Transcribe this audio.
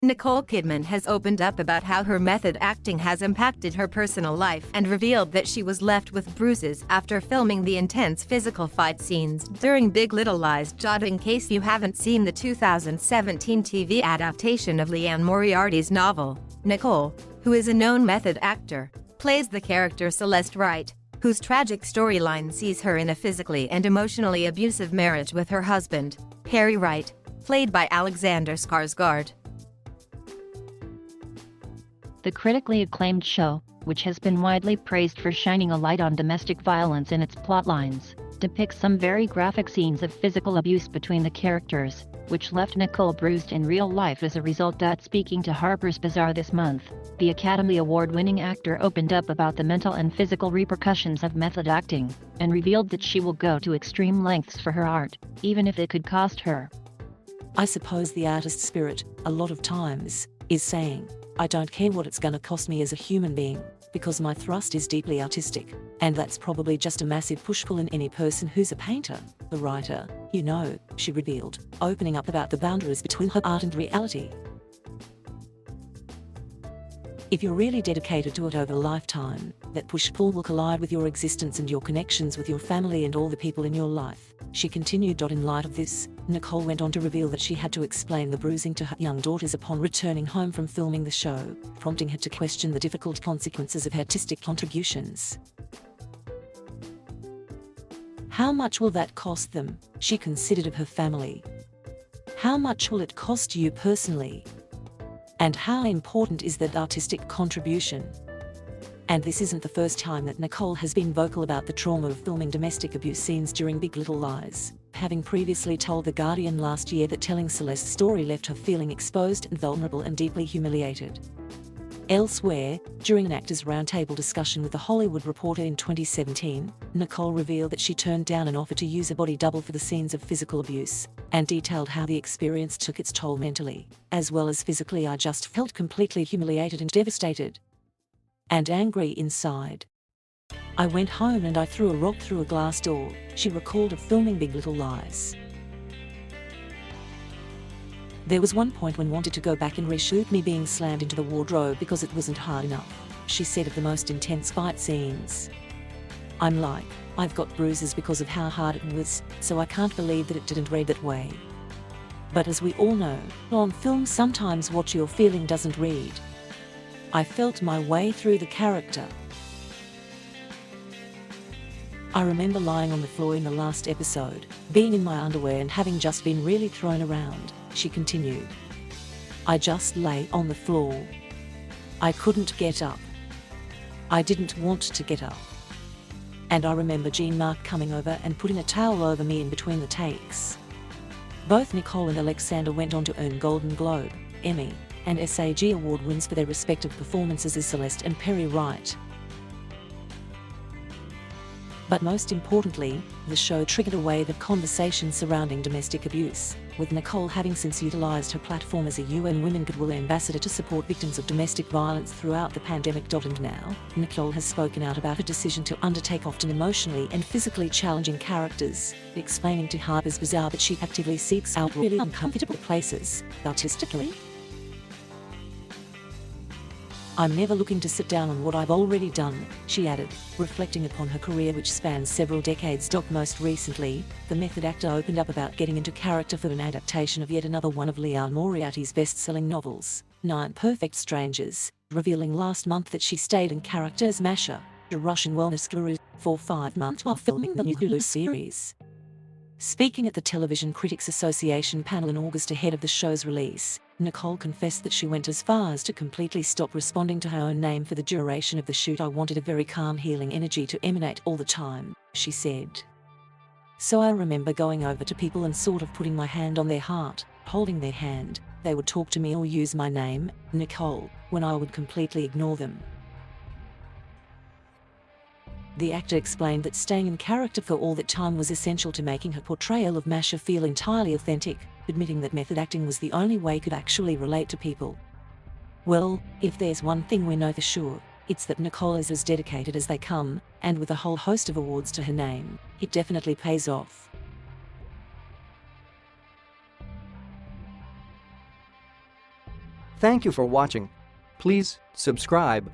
Nicole Kidman has opened up about how her method acting has impacted her personal life and revealed that she was left with bruises after filming the intense physical fight scenes during Big Little Lies. In case you haven't seen the 2017 TV adaptation of Liane Moriarty's novel, Nicole, who is a known method actor, plays the character Celeste Wright, whose tragic storyline sees her in a physically and emotionally abusive marriage with her husband, Harry Wright, played by Alexander Skarsgård. The critically acclaimed show, which has been widely praised for shining a light on domestic violence in its plotlines, depicts some very graphic scenes of physical abuse between the characters, which left Nicole bruised in real life as a result. Speaking to Harper's Bazaar this month, the Academy Award-winning actor opened up about the mental and physical repercussions of method acting, and revealed that she will go to extreme lengths for her art, even if it could cost her. I suppose the artist's spirit, a lot of times, is saying, I don't care what it's gonna cost me as a human being, because my thrust is deeply artistic, and that's probably just a massive push-pull in any person who's a painter, a writer, she revealed, opening up about the boundaries between her art and reality. If you're really dedicated to it over a lifetime, that push-pull will collide with your existence and your connections with your family and all the people in your life, she continued. In light of this, Nicole went on to reveal that she had to explain the bruising to her young daughters upon returning home from filming the show, prompting her to question the difficult consequences of her artistic contributions. How much will that cost them? She considered of her family. How much will it cost you personally? And how important is that artistic contribution? And this isn't the first time that Nicole has been vocal about the trauma of filming domestic abuse scenes during Big Little Lies, having previously told The Guardian last year that telling Celeste's story left her feeling exposed and vulnerable and deeply humiliated. Elsewhere, during an Actors Roundtable discussion with The Hollywood Reporter in 2017, Nicole revealed that she turned down an offer to use a body double for the scenes of physical abuse, and detailed how the experience took its toll mentally, as well as physically. I just felt completely humiliated and devastated. And angry inside. I went home and I threw a rock through a glass door, she recalled of filming Big Little Lies. There was one point when wanted to go back and reshoot me being slammed into the wardrobe because it wasn't hard enough, she said of the most intense fight scenes. I'm like, I've got bruises because of how hard it was, so I can't believe that it didn't read that way. But as we all know, on film sometimes what you're feeling doesn't read. I felt my way through the character. I remember lying on the floor in the last episode, being in my underwear and having just been really thrown around, she continued. I just lay on the floor. I couldn't get up. I didn't want to get up. And I remember Jean Marc coming over and putting a towel over me in between the takes. Both Nicole and Alexander went on to earn Golden Globe, Emmy, and SAG Award wins for their respective performances as Celeste and Perry Wright. But most importantly, the show triggered a wave of conversation surrounding domestic abuse, with Nicole having since utilized her platform as a UN Women Goodwill ambassador to support victims of domestic violence throughout the pandemic. And now, Nicole has spoken out about her decision to undertake often emotionally and physically challenging characters, explaining to Harper's Bazaar that she actively seeks out really uncomfortable places, artistically. I'm never looking to sit down on what I've already done, she added, reflecting upon her career which spans several decades. Most recently, the method actor opened up about getting into character for an adaptation of yet another one of Liane Moriarty's best-selling novels, 9 Perfect Strangers, revealing last month that she stayed in character as Masha, a Russian wellness guru, for 5 months while filming the new Hulu series. Speaking at the Television Critics Association panel in August ahead of the show's release, Nicole confessed that she went as far as to completely stop responding to her own name for the duration of the shoot. I wanted a very calm, healing energy to emanate all the time, she said. So I remember going over to people and sort of putting my hand on their heart, holding their hand. They would talk to me or use my name, Nicole, when I would completely ignore them. The actor explained that staying in character for all that time was essential to making her portrayal of Masha feel entirely authentic, admitting that method acting was the only way could actually relate to people. Well, if there's one thing we know for sure, it's that Nicole is as dedicated as they come, and with a whole host of awards to her name, it definitely pays off. Thank you for watching. Please subscribe